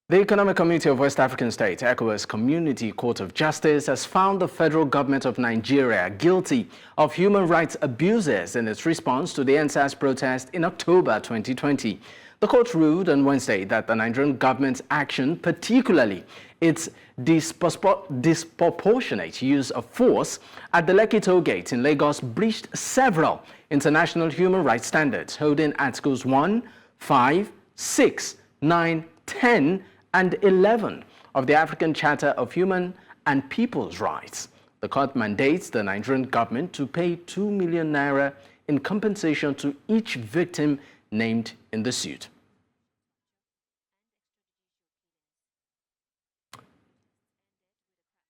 The Economic Community of West African States, ECOWAS Community Court of Justice, has found the federal government of Nigeria guilty of human rights abuses in its response to the EndSARS protest in October 2020. The court ruled on Wednesday that the Nigerian government's action, particularly its disproportionate use of force at the Lekki Toll Gate in Lagos, breached several international human rights standards, holding Articles 1, 5, 6, 9, 10, and 11 of the African Charter of Human and People's Rights. The court mandates the Nigerian government to pay 2 million naira in compensation to each victim named in the suit.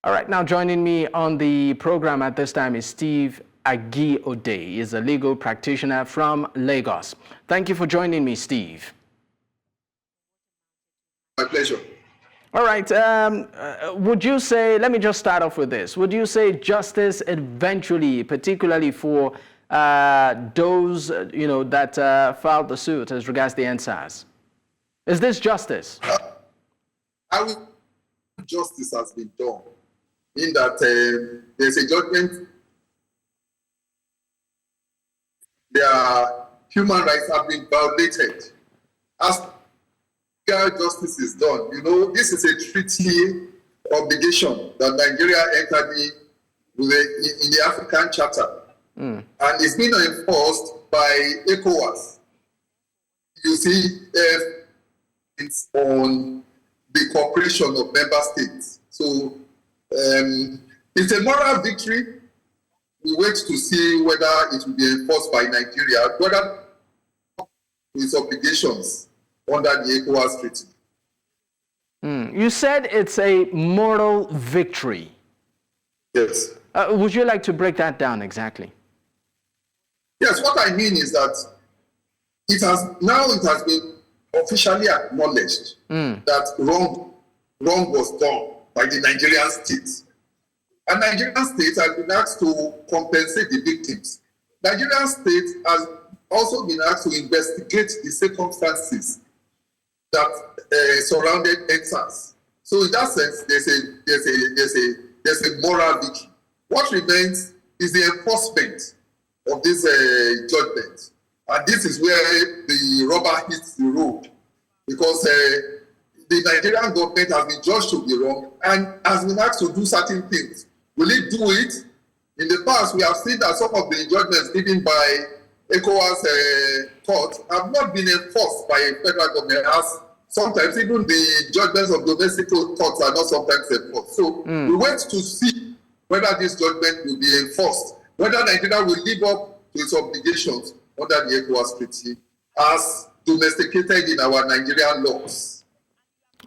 All right, now joining me on the program at this time is Steve Agiode. He is a legal practitioner from Lagos. Thank you for joining me, Steve. My pleasure. All right. Would you say, let me just start off with this. Would you say justice eventually, particularly for those, that filed the suit as regards the EndSARS? Is this justice? Justice has been done in that there's a judgment. Their human rights have been violated. As justice is done. This is a treaty obligation that Nigeria entered in the African Charter. And it's been enforced by ECOWAS. You see, it's on the cooperation of member states. So it's a moral victory. We wait to see whether it will be enforced by Nigeria, whether its obligations under the ECOWAS treaty. You said it's a moral victory. Yes. Would you like to break that down exactly? Yes, what I mean is that it has been officially acknowledged that wrong was done by the Nigerian state. And Nigerian state has been asked to compensate the victims. Nigerian state has also been asked to investigate the circumstances that surrounded EndSARS. So in that sense, there's a moral victory. What remains is the enforcement of this judgment, and this is where the rubber hits the road, because the Nigerian government has been judged to be wrong and has been asked to do certain things. Will it do it? In the past, we have seen that some of the judgments given by ECOWAS court have not been enforced by a federal government, as sometimes even the judgments of domestic courts are not sometimes enforced. So we wait to see whether this judgment will be enforced, whether Nigeria will live up to its obligations under the ECOWAS treaty as domesticated in our Nigerian laws.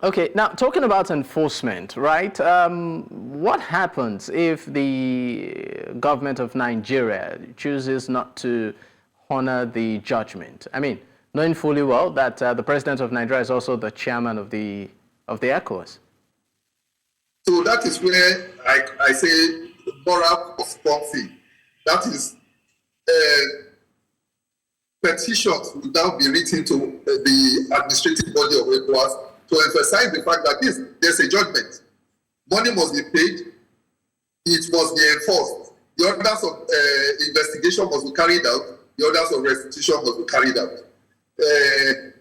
Okay, now talking about enforcement, right? What happens if the government of Nigeria chooses not to honor the judgment? I mean, knowing fully well that the president of Nigeria is also the chairman of the ECOWAS. So that is where I say moral responsibility. That is, petitions will now be written to the administrative body of ECOWAS to emphasize the fact that there's a judgment. Money must be paid. It must be enforced. The orders of investigation must be carried out. The orders of restitution must be carried out.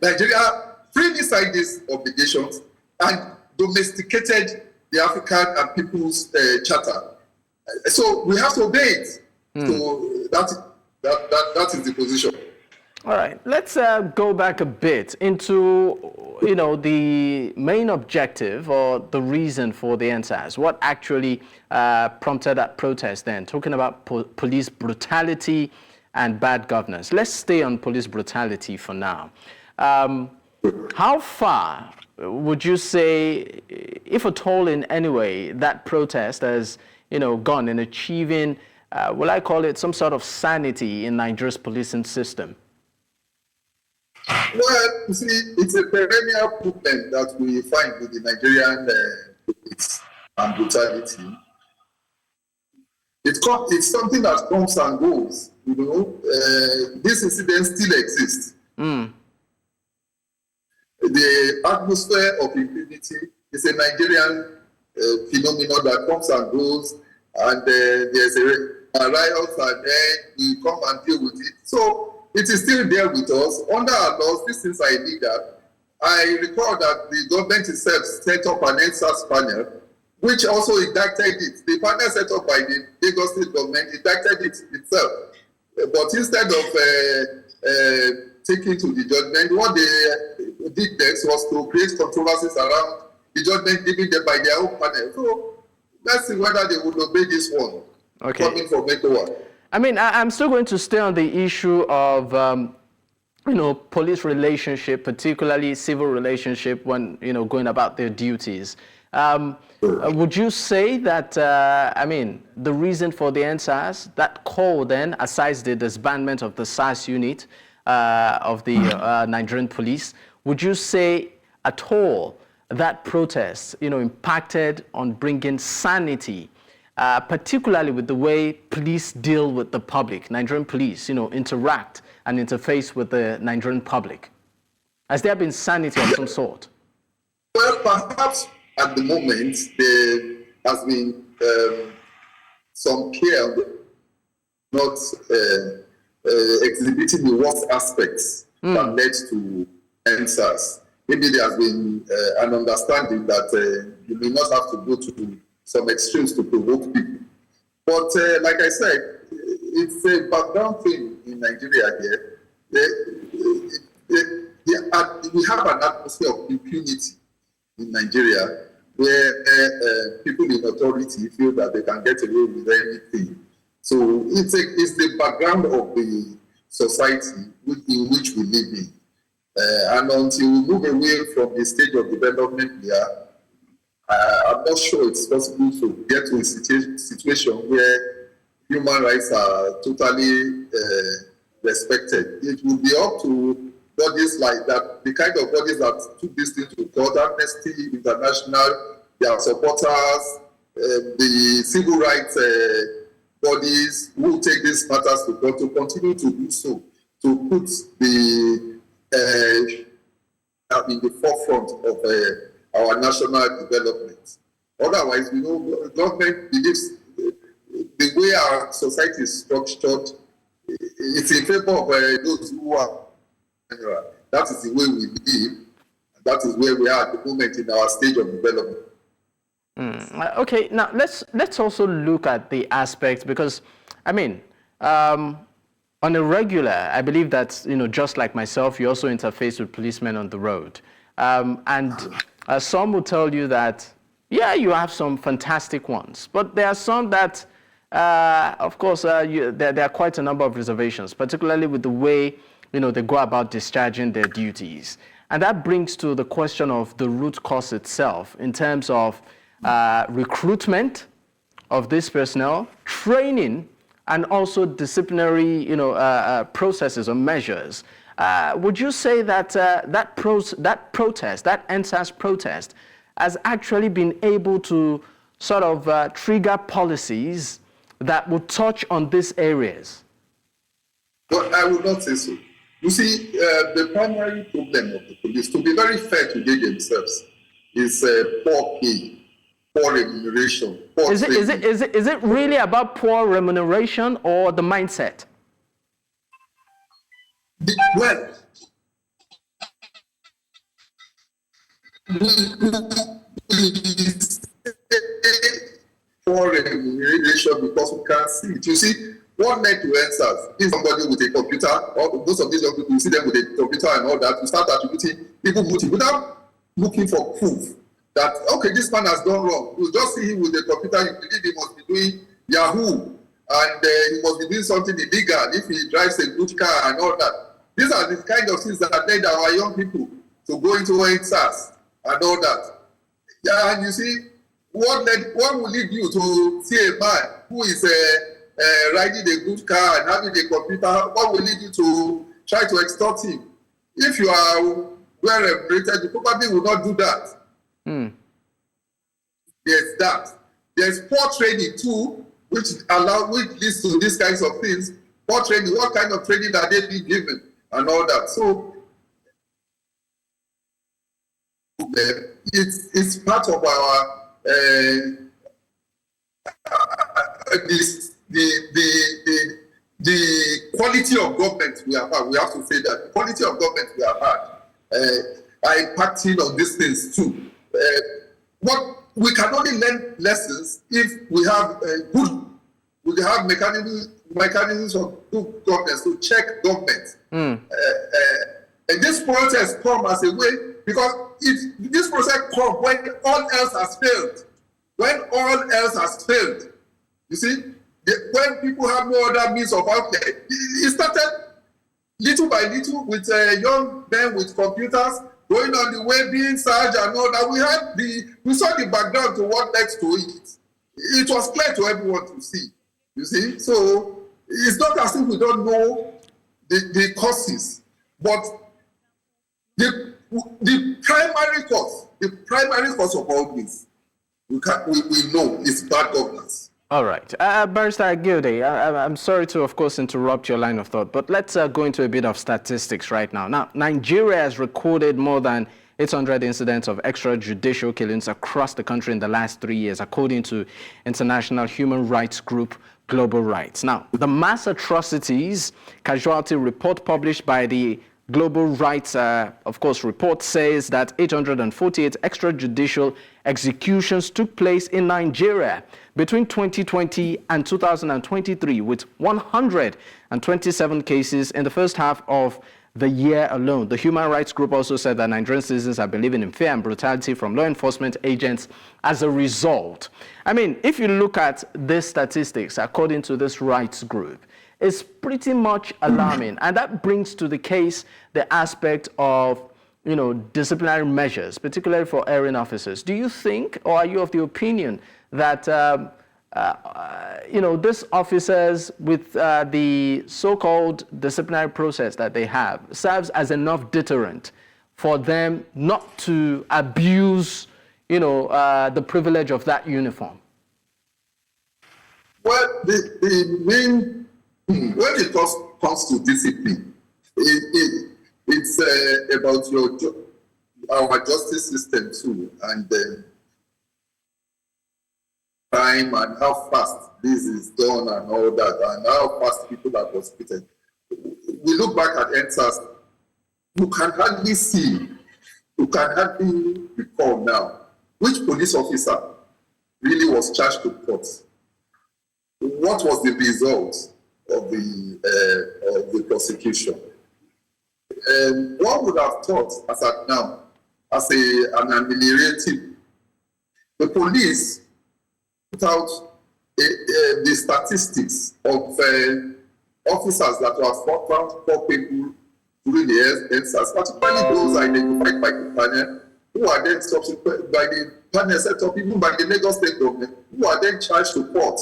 Nigeria freely signed these obligations and domesticated the African and People's Charter. So we have to obey it. So that is the position. All right, let's go back a bit into, the main objective or the reason for the EndSARS. What actually prompted that protest then? Talking about police brutality and bad governance. Let's stay on police brutality for now. How far would you say, if at all in any way, that protest has, gone in achieving, will I call it some sort of sanity in Nigeria's policing system? Well, you see, it's a perennial problem that we find with the Nigerian police and brutality. It's something that comes and goes. This incident still exists. the atmosphere of impunity is a Nigerian phenomenon that comes and goes, and there's a riot, and then we come and deal with it. So it is still there with us. Under our laws, these things are illegal. I recall that the government itself set up an NSAS panel, which also indicted it. The panel set up by the Lagos State government indicted it itself. But instead of taking to the judgment, what they did next was to create controversies around the judgment given them by their own panel. So let's see whether they would obey this one coming from ECOWAS. I mean, I'm still going to stay on the issue of, police relationship, particularly civil relationship when, going about their duties. Would you say that, the reason for the NSAS, that call then, aside the disbandment of the SARS unit of the Nigerian police, would you say at all that protest, impacted on bringing sanity, particularly with the way police deal with the public, Nigerian police, interact and interface with the Nigerian public? Has there been sanity of some sort? Well, perhaps at the moment there has been some care not exhibiting the worst aspects that led to NSAS. Maybe there has been an understanding that you may not have to go to some extremes to provoke people. But like I said, it's a background thing in Nigeria here. We have an atmosphere of impunity in Nigeria where people in authority feel that they can get away with anything. So it's the background of the society in which we live in. And until we move away from the stage of development we are, I'm not sure it's possible to get to a situation where human rights are totally respected. It will be up to bodies like that, the kind of bodies that took this thing to court, Amnesty International, their supporters, the civil rights bodies who take these matters to court, to continue to do so, to put the in the forefront of our national development. Otherwise, government believes the way our society is structured, it's in favor of those who are. That is the way we live. That is where we are at the moment in our stage of development. Okay, now let's also look at the aspects, because on a regular, I believe that just like myself, you also interface with policemen on the road, and some will tell you that you have some fantastic ones, but there are some that, of course, there are quite a number of reservations, particularly with the way they go about discharging their duties, and that brings to the question of the root cause itself in terms of recruitment of this personnel, training, and also disciplinary, processes or measures. Would you say that that NSAS protest, has actually been able to sort of trigger policies that would touch on these areas? Well, I would not say so. You see, the primary problem of the police, to be very fair to they themselves, is poor pay. Poor remuneration. Is it really about poor remuneration or the mindset? Well, poor remuneration because we can't see it. You see, what led to NSAS is somebody with a computer, or most of these young people, you see them with a computer and all that, to start attributing people without looking for proof that, okay, this man has done wrong. You just see him with a computer, you believe he must be doing Yahoo, and he must be doing something illegal if he drives a good car and all that. These are the kind of things that led our young people to go into NSAS and all that. Yeah, and you see, what will lead you to see a man who is riding a good car and having a computer? What will lead you to try to extort him? If you are well remunerated, you probably will not do that. There's that. There's poor training too, which leads to these kinds of things. Poor training, what kind of training are they being given and all that? So It's part of our the quality of government we have had. We have to say that the quality of government we have had are impacting on these things too. What we can only learn lessons if we have we have mechanisms of good governance to check government. And this process come as a way, because if this process come when all else has failed, you see, when people have no other means of outlet, it started little by little with young men with computers going on the way, being searched and all that. We saw the background to what led to it. It was clear to everyone to see. You see, so it's not as if we don't know the causes, but the primary cause of all this, we know is bad governance. All right. Barrister Agiode, I'm sorry to, of course, interrupt your line of thought, but let's go into a bit of statistics right now. Now, Nigeria has recorded more than 800 incidents of extrajudicial killings across the country in the last 3 years, according to international human rights group Global Rights. Now, the mass atrocities casualty report published by the Global Rights, of course, report says that 848 extrajudicial executions took place in Nigeria between 2020 and 2023, with 127 cases in the first half of the year alone. The human rights group also said that Nigerian citizens have been living in fear and brutality from law enforcement agents as a result. I mean, if you look at these statistics, according to this rights group, it's pretty much alarming. And that brings to the case the aspect of, disciplinary measures, particularly for erring officers. Do you think, or are you of the opinion that, these officers with the so-called disciplinary process that they have serves as enough deterrent for them not to abuse, the privilege of that uniform? Well, the main when it comes to discipline, it's about our justice system too, and time and how fast this is done and all that, and how fast people are prosecuted. We look back at NSAS, you can hardly recall now which police officer really was charged to court. What was the result of the prosecution? One would have thought, as at now, as an ameliorative, the police put out the statistics of officers that were found culpable during the NSAS, particularly those identified by the panel, who are then subsequent by the panel set up even by the Lagos State government, who are then charged to court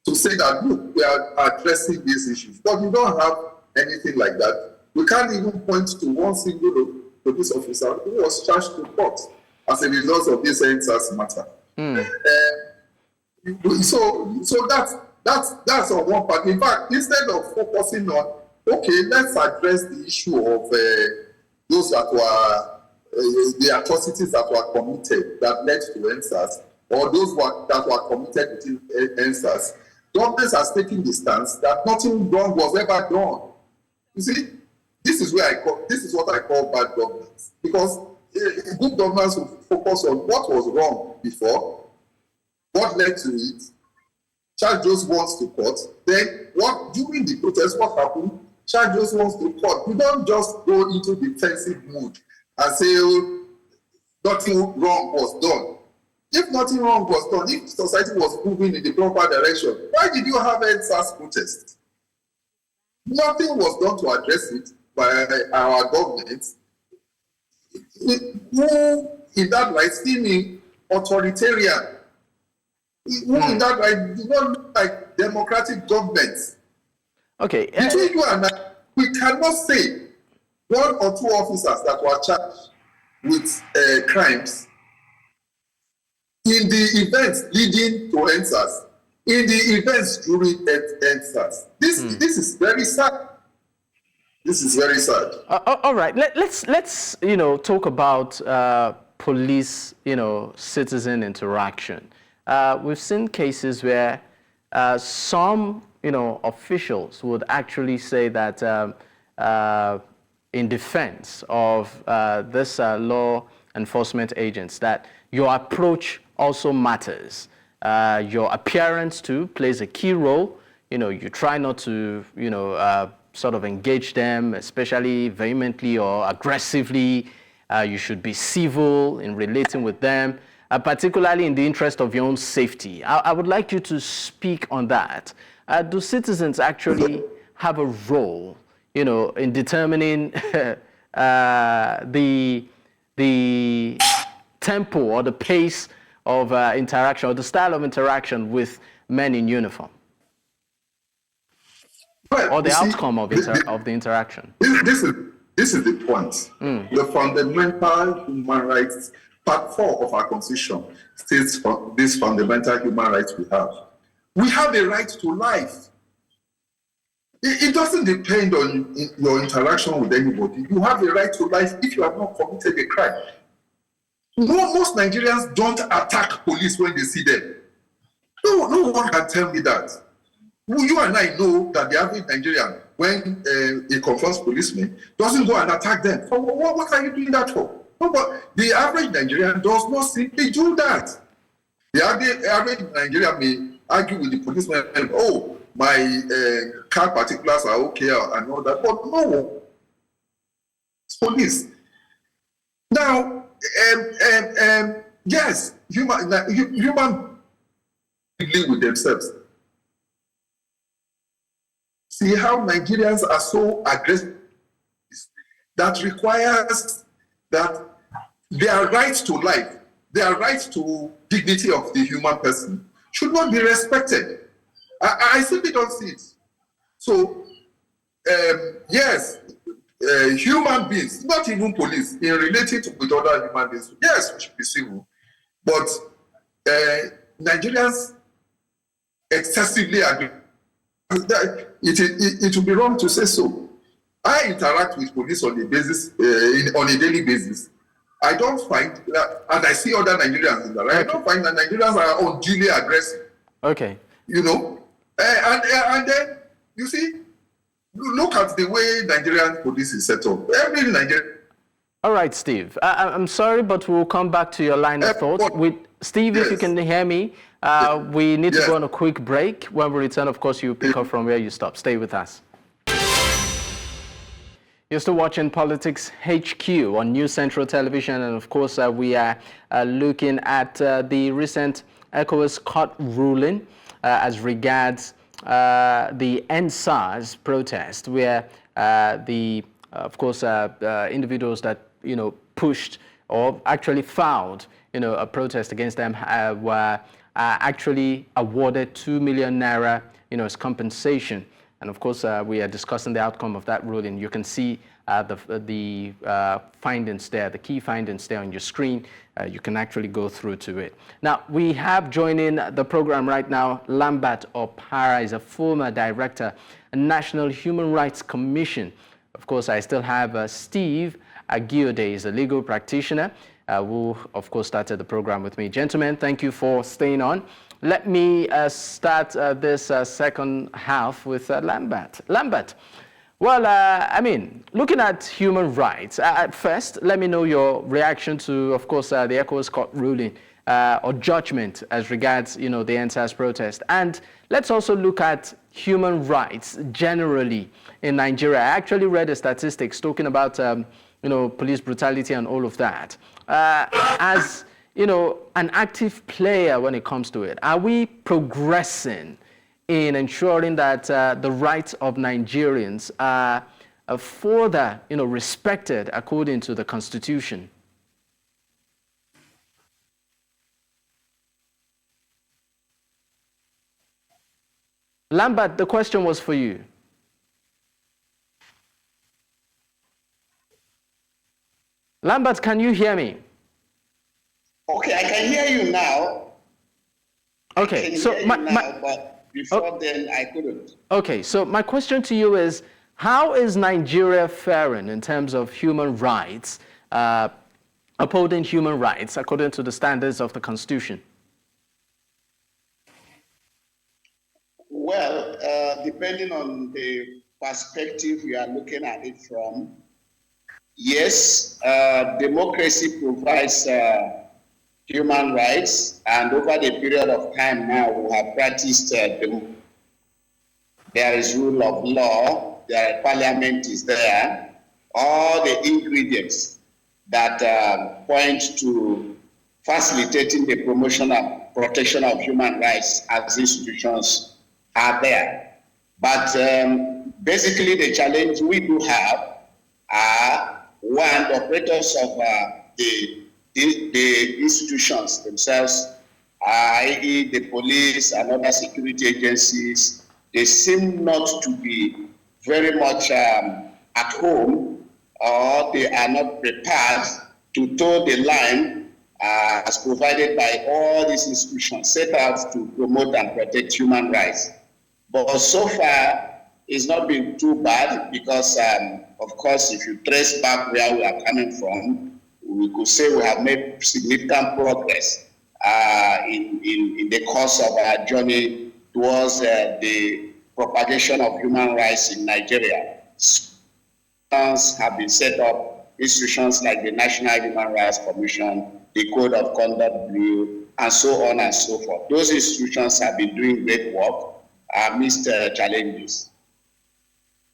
to say that, look, we are addressing these issues. But we don't have anything like that. We can't even point to one single police officer who was charged to court as a result of this NSAS matter. So that's on one part. In fact, instead of focusing on, okay, let's address the issue of those that were the atrocities that were committed that led to NSAS, or those that were committed within NSAS, governments are taking the stance that nothing wrong was ever done. You see, this is what I call bad governance, because good governance will focus on what was wrong before, what led to it, charge those ones to court, then what during the protest, what happened, charge those ones to court. We don't just go into defensive mood and say, oh, nothing wrong was done. If nothing wrong was done, if society was moving in the proper direction, why did you have NSAS protest? Nothing was done to address it by our government. Who in that right seeming authoritarian? Who in that right do not look like democratic governments? Okay. Between you and I, we cannot say one or two officers that were charged with crimes in the events leading to NSAS, in the events during NSAS. This is very sad. This is very sad. All right. Let's talk about police, citizen interaction. We've seen cases where some, officials would actually say that in defense of this law enforcement agents, that your approach also matters. Your appearance too plays a key role. You try not to, sort of engage them, especially vehemently or aggressively. You should be civil in relating with them, particularly in the interest of your own safety. I would like you to speak on that. Do citizens actually have a role, in determining the tempo or the pace of interaction or the style of interaction with men in uniform? Well, or the outcome of the interaction? This is the point. The fundamental human rights, part 4 of our Constitution states for these fundamental human rights we have. We have a right to life. It doesn't depend on your interaction with anybody. You have a right to life if you have not committed a crime. Most Nigerians don't attack police when they see them. No one can tell me that. You and I know that the average Nigerian, when he confronts policemen, doesn't go and attack them. So what are you doing that for? No, but the average Nigerian does not simply do that. The average Nigerian may argue with the policeman, oh, my car particulars are okay and all that, but no, it's police. Now, yes, human live with themselves. See how Nigerians are so aggressive. That requires that their right to life, their right to dignity of the human person should not be respected. I simply don't see it. So, yes, human beings, not even police, in relating with other human beings, yes, we should be civil. But Nigerians excessively agree. It would be wrong to say so. I interact with police on a basis, on a daily basis. I don't find that, and I see other Nigerians in that. I don't find that Nigerians are unduly aggressive. Okay. And then you see, look at the way Nigerian police is set up. Every Nigerian. All right, Steve. I'm sorry, but we'll come back to your line of thought. With Steve, yes. If you can hear me, we need to go on a quick break. When we return, of course, you pick up from where you stop. Stay with us. You're still watching Politics HQ on News Central Television, and of course, we are looking at the recent ECOWAS court ruling as regards the EndSARS protest, where individuals that pushed or actually filed a protest against them were actually awarded 2 million naira as compensation. And of course, we are discussing the outcome of that ruling. You can see the findings there, the key findings there on your screen. You can actually go through to it. Now, we have joining the program right now, Lambert Oparah is a former director, National Human Rights Commission. Of course, I still have Steve Agiode, is a legal practitioner, who, of course, started the program with me. Gentlemen, thank you for staying on. Let me start this second half with Lambert. Lambert, well, looking at human rights, first, let me know your reaction to, of course, the ECOWAS court ruling or judgment as regards, the EndSARS protest. And let's also look at human rights generally in Nigeria. I actually read the statistics talking about, police brutality and all of that. As an active player when it comes to it, are we progressing in ensuring that the rights of Nigerians are further, respected according to the Constitution? Lambert, the question was for you. Lambert, can you hear me? Okay, I can hear you now. Okay, so but before then I couldn't. Okay, so my question to you is, how is Nigeria faring in terms of human rights upholding human rights according to the standards of the Constitution? Well, depending on the perspective you are looking at it from, yes, democracy provides human rights, and over the period of time now, we have practiced there is rule of law, the parliament is there, all the ingredients that point to facilitating the promotion and protection of human rights as institutions are there. But basically the challenge we do have are, one, the operators of the institutions themselves, i.e. the police and other security agencies. They seem not to be very much at home, or they are not prepared to toe the line as provided by all these institutions set out to promote and protect human rights. But so far, it's not been too bad because, of course, if you trace back where we are coming from, we could say we have made significant progress in the course of our journey towards the propagation of human rights in Nigeria. Institutions have been set up, institutions like the National Human Rights Commission, the Code of Conduct Bureau, and so on and so forth. Those institutions have been doing great work amidst challenges.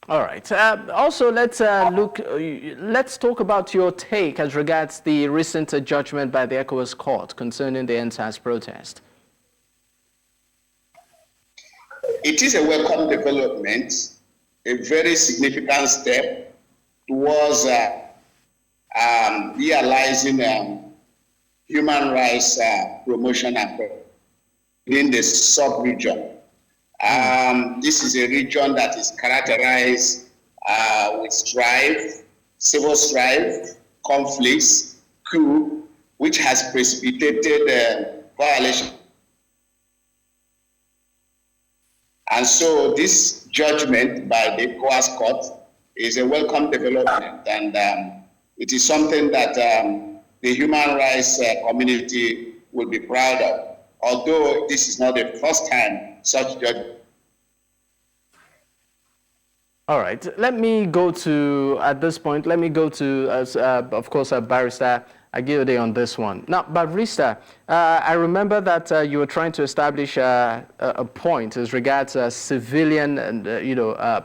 All right. Also, let's talk about your take as regards the recent judgment by the ECOWAS court concerning the NSAS protest. It is a welcome development, a very significant step towards realizing human rights promotion and in the sub-region. This is a region that is characterized with strife, civil strife, conflicts, coup, which has precipitated violation. And so this judgment by the ECOWAS court is a welcome development, and it is something that the human rights community will be proud of, although this is not the first time such judgment. All right, let me go to, at this point, of course, Barrister Agiode on this one. Now, Barrister, I remember that you were trying to establish a point as regards civilian and,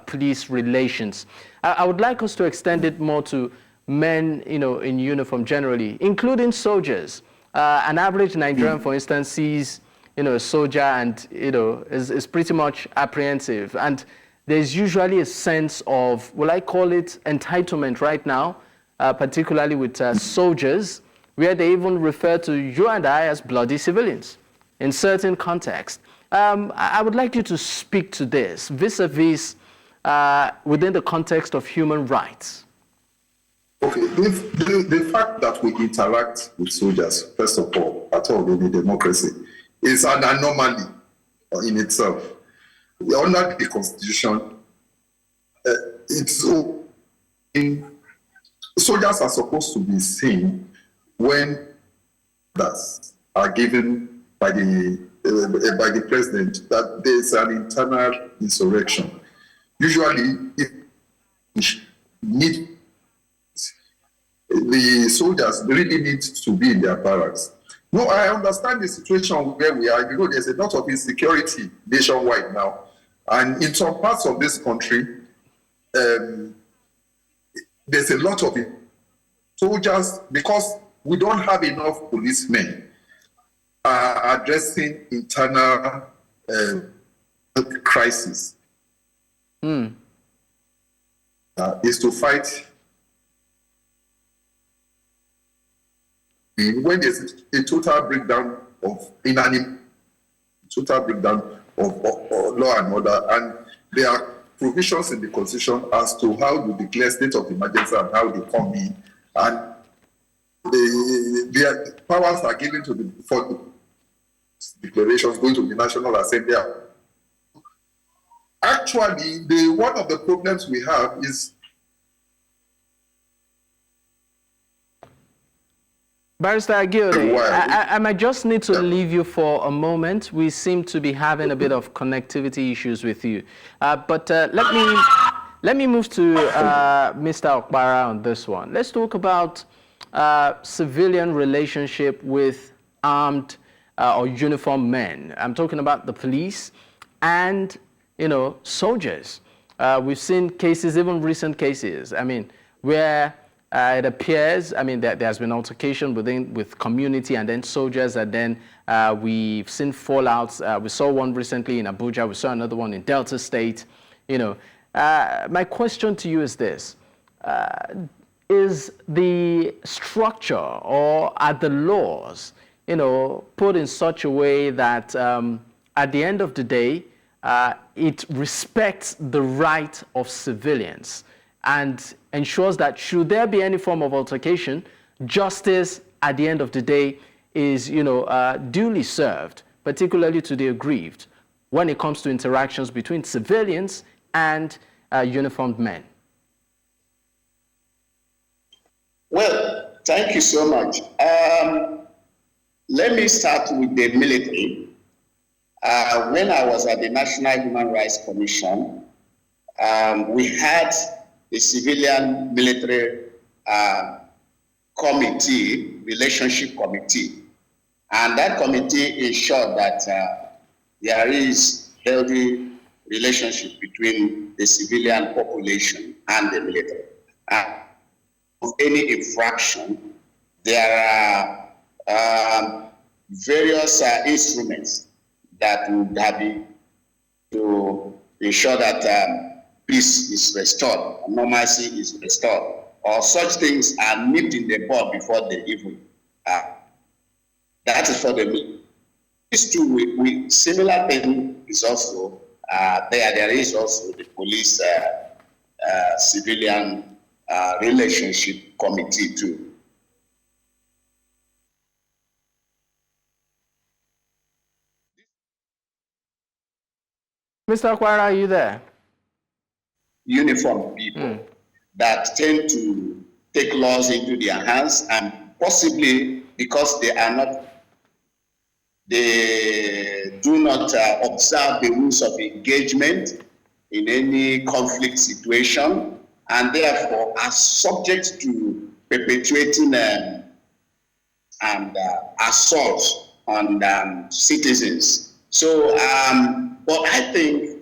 police relations. I would like us to extend it more to men, in uniform generally, including soldiers. An average Nigerian, for instance, sees, a soldier and, is pretty much apprehensive. And there's usually a sense of, will I call it entitlement right now, particularly with soldiers, where they even refer to you and I as bloody civilians in certain contexts. I would like you to speak to this vis-a-vis within the context of human rights. Okay, the fact that we interact with soldiers, first of all, at all in a democracy, is an anomaly in itself. Under the Constitution, soldiers are supposed to be seen when orders are given by the president that there is an internal insurrection. Usually, the soldiers really need to be in their barracks. No, I understand the situation where we are. There's a lot of insecurity nationwide now. And in some parts of this country, there's a lot of soldiers, because we don't have enough policemen addressing internal crisis. Is to fight when there's a total breakdown of law and order, and there are provisions in the Constitution as to how to declare state of emergency and how they come in, and their powers are given to for declarations going to the National Assembly. Actually, one of the problems we have is Barrister Agiode, Well, I might just need to leave you for a moment. We seem to be having a bit of connectivity issues with you. But let me move to Mr. Oparah on this one. Let's talk about civilian relationship with armed or uniformed men. I'm talking about the police and, soldiers. We've seen cases, even recent cases, where it appears, there's been altercation with community and then soldiers, and then we've seen fallouts. We saw one recently in Abuja. We saw another one in Delta State. My question to you is this. Is the structure or are the laws, put in such a way that at the end of the day, it respects the right of civilians and ensures that should there be any form of altercation, justice at the end of the day is, duly served, particularly to the aggrieved, when it comes to interactions between civilians and uniformed men? Well, thank you so much. Let me start with the military. When I was at the National Human Rights Commission, we had a civilian military committee, relationship committee. And that committee ensured that there is healthy relationship between the civilian population and the military. Of any infraction, there are various instruments that would have to ensure that peace is restored, normalcy is restored, or such things are nipped in the bud before they even. That is for the military. These two, similar thing is also there. There is also the police civilian relationship committee too. Mr. Oparah, are you there? Uniformed people that tend to take laws into their hands, and possibly because they do not observe the rules of engagement in any conflict situation, and therefore are subject to perpetuating and assault on citizens. So, but I think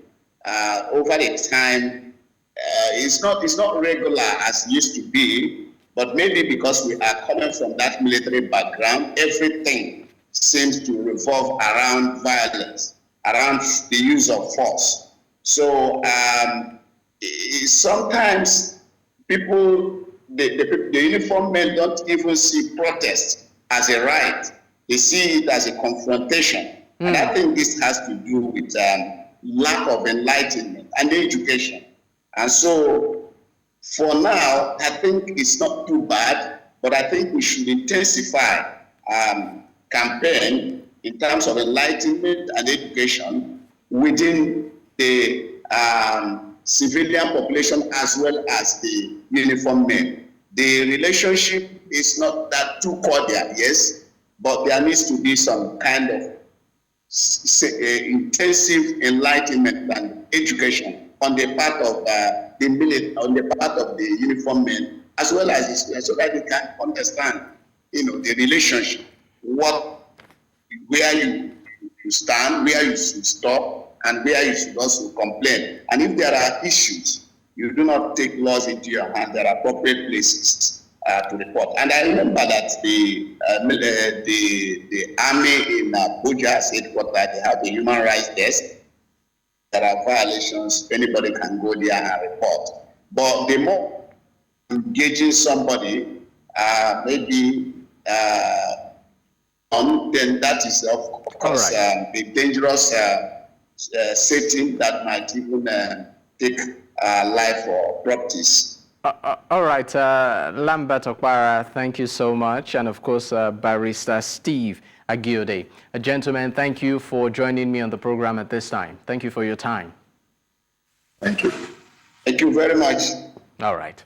over the time, it's not regular as it used to be, but maybe because we are coming from that military background, everything seems to revolve around violence, around the use of force. So sometimes people, the uniformed men don't even see protest as a right. They see it as a confrontation. And I think this has to do with lack of enlightenment and education. And so for now, I think it's not too bad, but I think we should intensify campaign in terms of enlightenment and education within the civilian population as well as the uniformed men. The relationship is not that too cordial, yes, but there needs to be some kind of intensive enlightenment and education on the part of the military, on the part of the uniformed men, as well as the students, so that they can understand, the relationship, where you stand, where you should stop, and where you should also complain. And if there are issues, you do not take laws into your hand. There are appropriate places to report. And I remember that the army in Abuja's headquarters, they have a human rights desk. There are violations. Anybody can go there and report. But the more engaging somebody, maybe then that is of course a dangerous setting that might even take life or properties. All right, Lambert Oparah, thank you so much. And of course, Barrister Steve Agiode. Gentlemen, thank you for joining me on the program at this time. Thank you for your time. Thank you. Thank you very much. All right.